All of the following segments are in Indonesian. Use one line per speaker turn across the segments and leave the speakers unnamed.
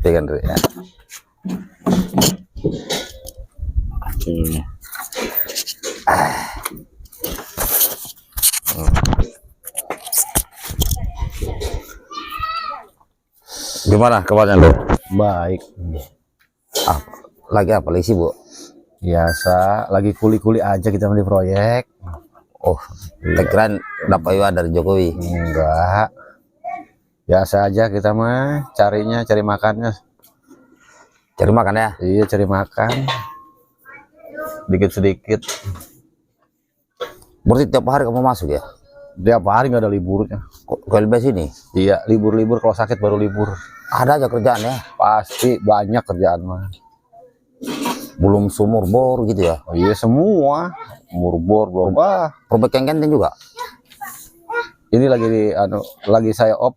Pegang dulu ya. Gimana kabarnya lo?
Baik.
Lagi apa? Lagi sibuk?
Biasa, lagi kuli-kuli aja kita di proyek.
Oh, keren dapat juga dari Jokowi.
Enggak. Biasa aja kita mah, cari makannya.
Cari makan ya?
Iya, cari makan. Dikit-sedikit.
Berarti tiap hari kamu masuk ya?
Tiap hari nggak ada liburnya.
Kok LB sini?
Iya, libur-libur, kalau sakit baru libur.
Ada aja kerjaan ya?
Pasti banyak kerjaan mah.
Belum sumur bor gitu ya?
Oh, iya semua. Murbor, berubah.
Perbaikan kenteng juga?
Ini lagi saya op.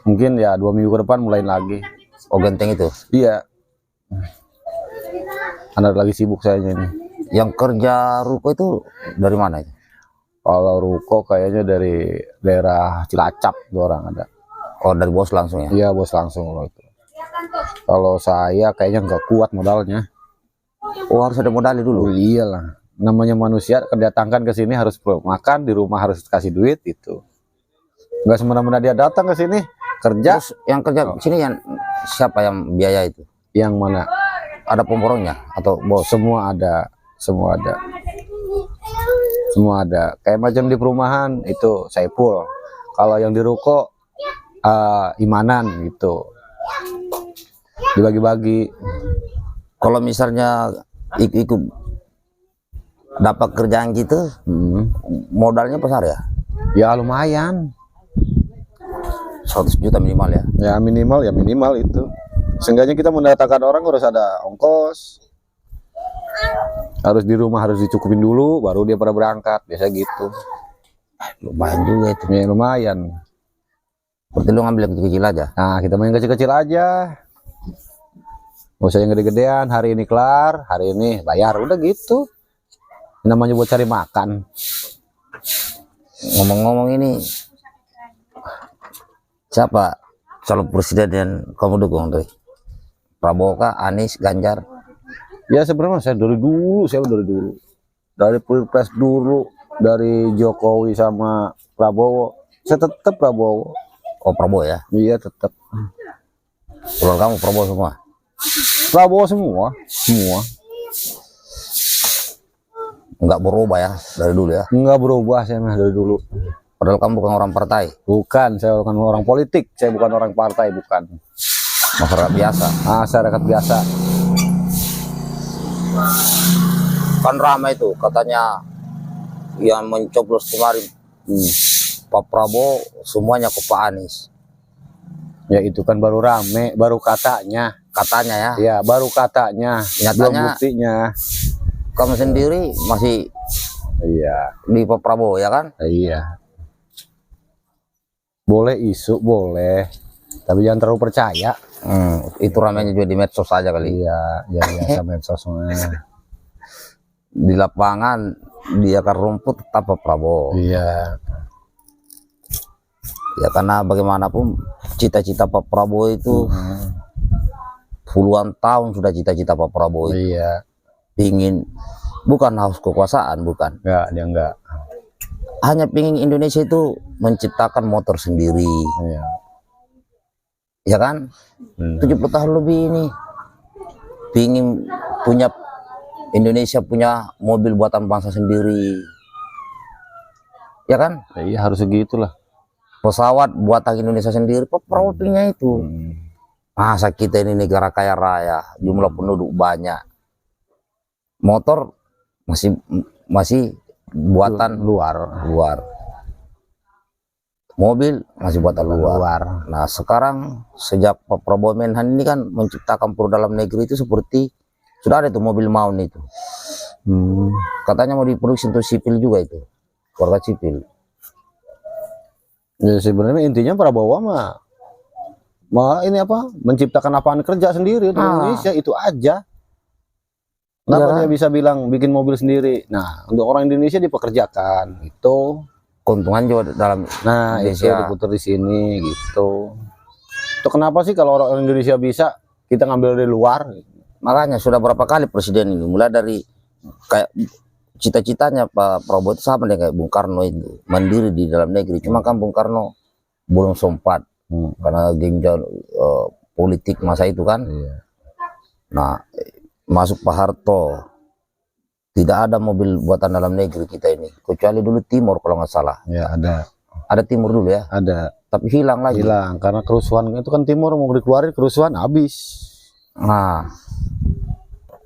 Mungkin ya 2 minggu ke depan mulai lagi.
Oh, genteng itu?
Iya. Anda lagi sibuk saya ini.
Yang kerja ruko itu dari mana itu?
Kalau ruko kayaknya dari daerah Cilacap tuh orang ada.
Oh, dari bos langsung ya?
Iya, bos langsung loh itu. Kalau saya kayaknya nggak kuat modalnya.
Oh, harus ada modal dulu?
Oh, iyalah. Namanya manusia kedatangkan ke sini harus makan, di rumah harus kasih duit itu. Nggak semena-mena dia datang ke sini kerja.
Terus yang kerja sini yang siapa yang biaya itu?
Yang mana?
Ada pemborongnya atau bos?
Semua ada. Semua ada. Semua ada. Kayak macam di perumahan itu Saipul. Kalau yang di ruko Imanan gitu. Dibagi-bagi.
Kalau misalnya ikut dapat kerjaan gitu, modalnya besar ya?
Ya lumayan.
100 juta minimal ya?
Ya minimal itu. Seenggaknya kita mendatangkan orang harus ada ongkos. Harus di rumah harus dicukupin dulu, baru dia pada berangkat. Biasa gitu.
Lumayan juga itu.
Ya, lumayan.
Berarti lu ngambil yang kecil-kecil aja?
Nah, kita main kecil-kecil aja. Gak usah yang gede-gedean. Hari ini kelar, hari ini bayar. Udah gitu. Namanya buat cari makan.
Ngomong-ngomong ini, siapa calon presiden yang kamu dukung tuh? Prabowo kah, Anies, Ganjar?
Ya sebenarnya saya dari dulu, dari Pilpres dulu, dari Jokowi sama Prabowo, saya tetap Prabowo.
Oh, Prabowo ya?
Iya tetap.
Kalau kamu Prabowo semua?
Prabowo semua.
Enggak berubah ya dari dulu ya?
Enggak berubah saya mah dari dulu.
Padahal kamu bukan orang partai?
Bukan, saya bukan orang politik, saya bukan orang partai, bukan.
Masyarakat biasa?
Masyarakat biasa.
Kan ramai itu katanya yang mencoblos kemarin Pak Prabowo semuanya ke Pak Anies.
Ya itu kan baru rame, baru katanya
ya?
Ya baru katanya,
nyatanya
belum buktinya.
Kamu sendiri masih di Pak Prabowo ya kan?
Iya. Boleh isu boleh, tapi jangan terlalu percaya.
Itu ramainya juga di medsos aja kali.
Iya, ya biasa medsos.
Di lapangan dia kan rumput tetap Pak Prabowo.
Iya.
Ya karena bagaimanapun cita-cita Pak Prabowo itu puluhan tahun sudah cita-cita Pak Prabowo itu.
Iya.
Pingin, bukan haus kekuasaan, bukan.
Enggak, dia enggak.
Hanya pingin Indonesia itu menciptakan motor sendiri.
Iya.
Ya kan? 70 tahun lebih ini. Pingin punya Indonesia punya mobil buatan bangsa sendiri. Ya kan?
Iya, harus segitulah.
Pesawat buatan Indonesia sendiri. Pak Prabowo pinginnya itu. Masa kita ini negara kaya raya, jumlah penduduk banyak. Motor masih buatan luar. Mobil masih buatan luar. Nah sekarang sejak Pak Prabowo Menhan ini kan menciptakan produk dalam negeri itu seperti sudah ada itu mobil Maun itu. Katanya mau diproduksi untuk sipil juga itu, keluarga sipil.
Ya sebenarnya intinya Prabowo ini apa? Menciptakan lapangan kerja sendiri untuk Indonesia, itu aja. Kenapa dia bisa bilang bikin mobil sendiri? Nah, untuk orang Indonesia dipekerjakan, itu
keuntungan juga dalam
Indonesia. Itu diputar di sini gitu. Itu kenapa sih kalau orang Indonesia bisa, kita ngambil dari luar?
Makanya sudah berapa kali presiden ini, mulai dari kayak cita-citanya Pak Prabowo itu sama dengan kayak Bung Karno itu, mandiri di dalam negeri. Cuma kan Bung Karno belum sempat karena genjal politik masa itu kan.
Iya.
Nah, masuk Pak Harto, tidak ada mobil buatan dalam negeri kita ini, kecuali dulu Timur kalau nggak salah.
Ya
Ada Timur dulu ya,
ada.
tapi hilang lagi.
Hilang karena kerusuhan itu kan, Timur mau dikeluarin kerusuhan habis.
Nah,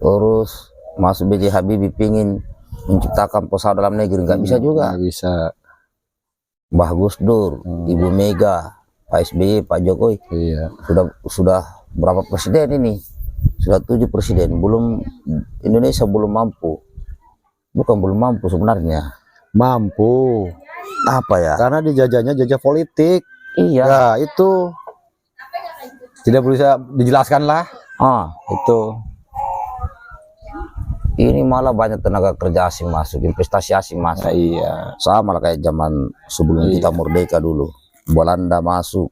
terus masuk B.J. Habibie pingin menciptakan pesawat dalam negeri, nggak bisa juga.
Nggak bisa.
Mbah Gus Dur, Ibu Mega, Pak SBY, Pak Jokowi,
Iya.
sudah berapa presiden ini? Sudah 7 presiden, belum, Indonesia belum mampu. Bukan belum mampu sebenarnya.
Mampu.
Apa ya?
Karena dijajahnya jajah politik.
Iya.
Ya itu tidak bisa dijelaskan lah.
Itu. Ini malah banyak tenaga kerja asing masuk, investasi asing masuk.
Iya.
Sama lah kayak zaman sebelum kita merdeka dulu. Belanda masuk,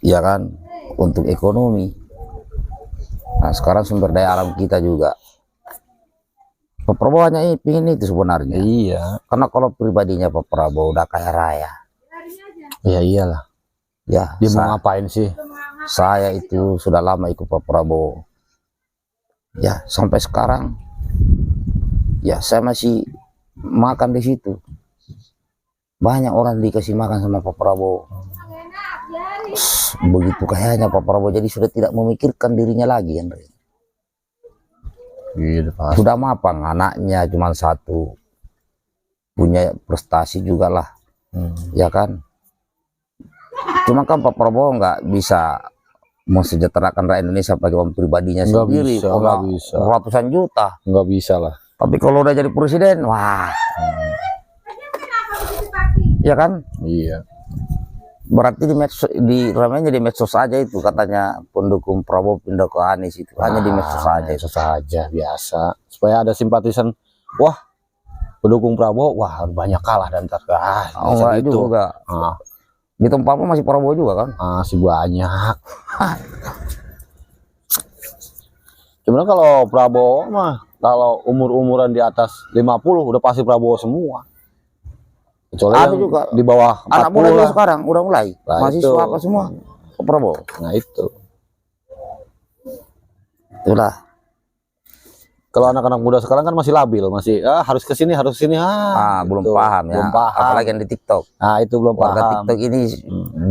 ya kan, untuk ekonomi. Nah, sekarang sumber daya alam kita juga. Pak Prabowo hanya ingin itu sebenarnya.
Iya.
Karena kalau pribadinya Pak Prabowo udah kaya raya.
Ya iyalah.
Ya,
Dia mau ngapain sih?
saya itu sudah lama ikut Pak Prabowo. Ya, sampai sekarang ya saya masih makan di situ. Banyak orang dikasih makan sama Pak Prabowo. Begitu kayaknya Pak Prabowo, jadi sudah tidak memikirkan dirinya lagi, Andre.
Gitu,
Sudah mapan, anaknya cuma satu, punya prestasi juga lah, ya kan. Cuma kan Pak Prabowo nggak bisa mensejahterakan rakyat Indonesia pakai uang pribadinya sendiri,
nggak bisa.
ratusan juta.
Nggak bisa lah.
Tapi kalau udah jadi presiden, wah, ya kan.
Iya.
Berarti ramainya di medsos saja itu, katanya pendukung Prabowo pindah ke Anies itu hanya di medsos saja.
Itu saja biasa. Supaya ada simpatisan. Wah, pendukung Prabowo, wah banyak kalah dan
Enggak, itu juga. Di tempatmu masih Prabowo juga kan?
Masih banyak. Cuman kalau Prabowo mah, kalau umur-umuran di atas 50 udah pasti Prabowo semua. Kecuali
ada
yang
juga
di bawah 40
anak muda juga
lah.
sekarang udah mulai.
Nah,
Mahasiswa
itu.
apa semua ke Prabowo.
Nah itu.
Itulah.
Kalau anak-anak muda sekarang kan masih labil, masih harus ke sini, harus sini.
Belum
gitu.
paham ya.
Belum paham.
Apalagi yang di TikTok.
Nah itu belum
Warga
paham.
TikTok ini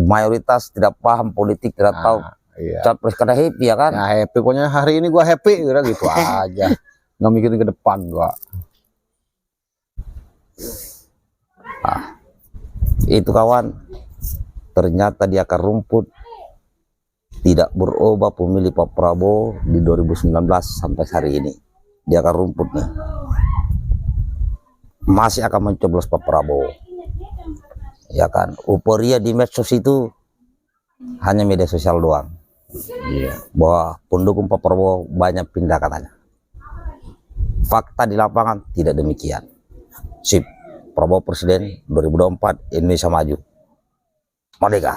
mayoritas tidak paham politik, tidak tahu
Iya.
capres karena happy ya kan.
Nah happy, pokoknya hari ini gua happy gitu aja. Nggak mikirin ke depan gua.
Itu kawan, ternyata di akar rumput tidak berubah pemilih Pak Prabowo di 2019 sampai hari ini. Di akar rumput nih masih akan mencoblos Pak Prabowo, ya kan. Euforia di medsos itu hanya media sosial doang. Bahwa pendukung Pak Prabowo banyak pindah katanya. Fakta di lapangan tidak demikian. Sip, Prabowo presiden 2024, Indonesia maju. Merdeka.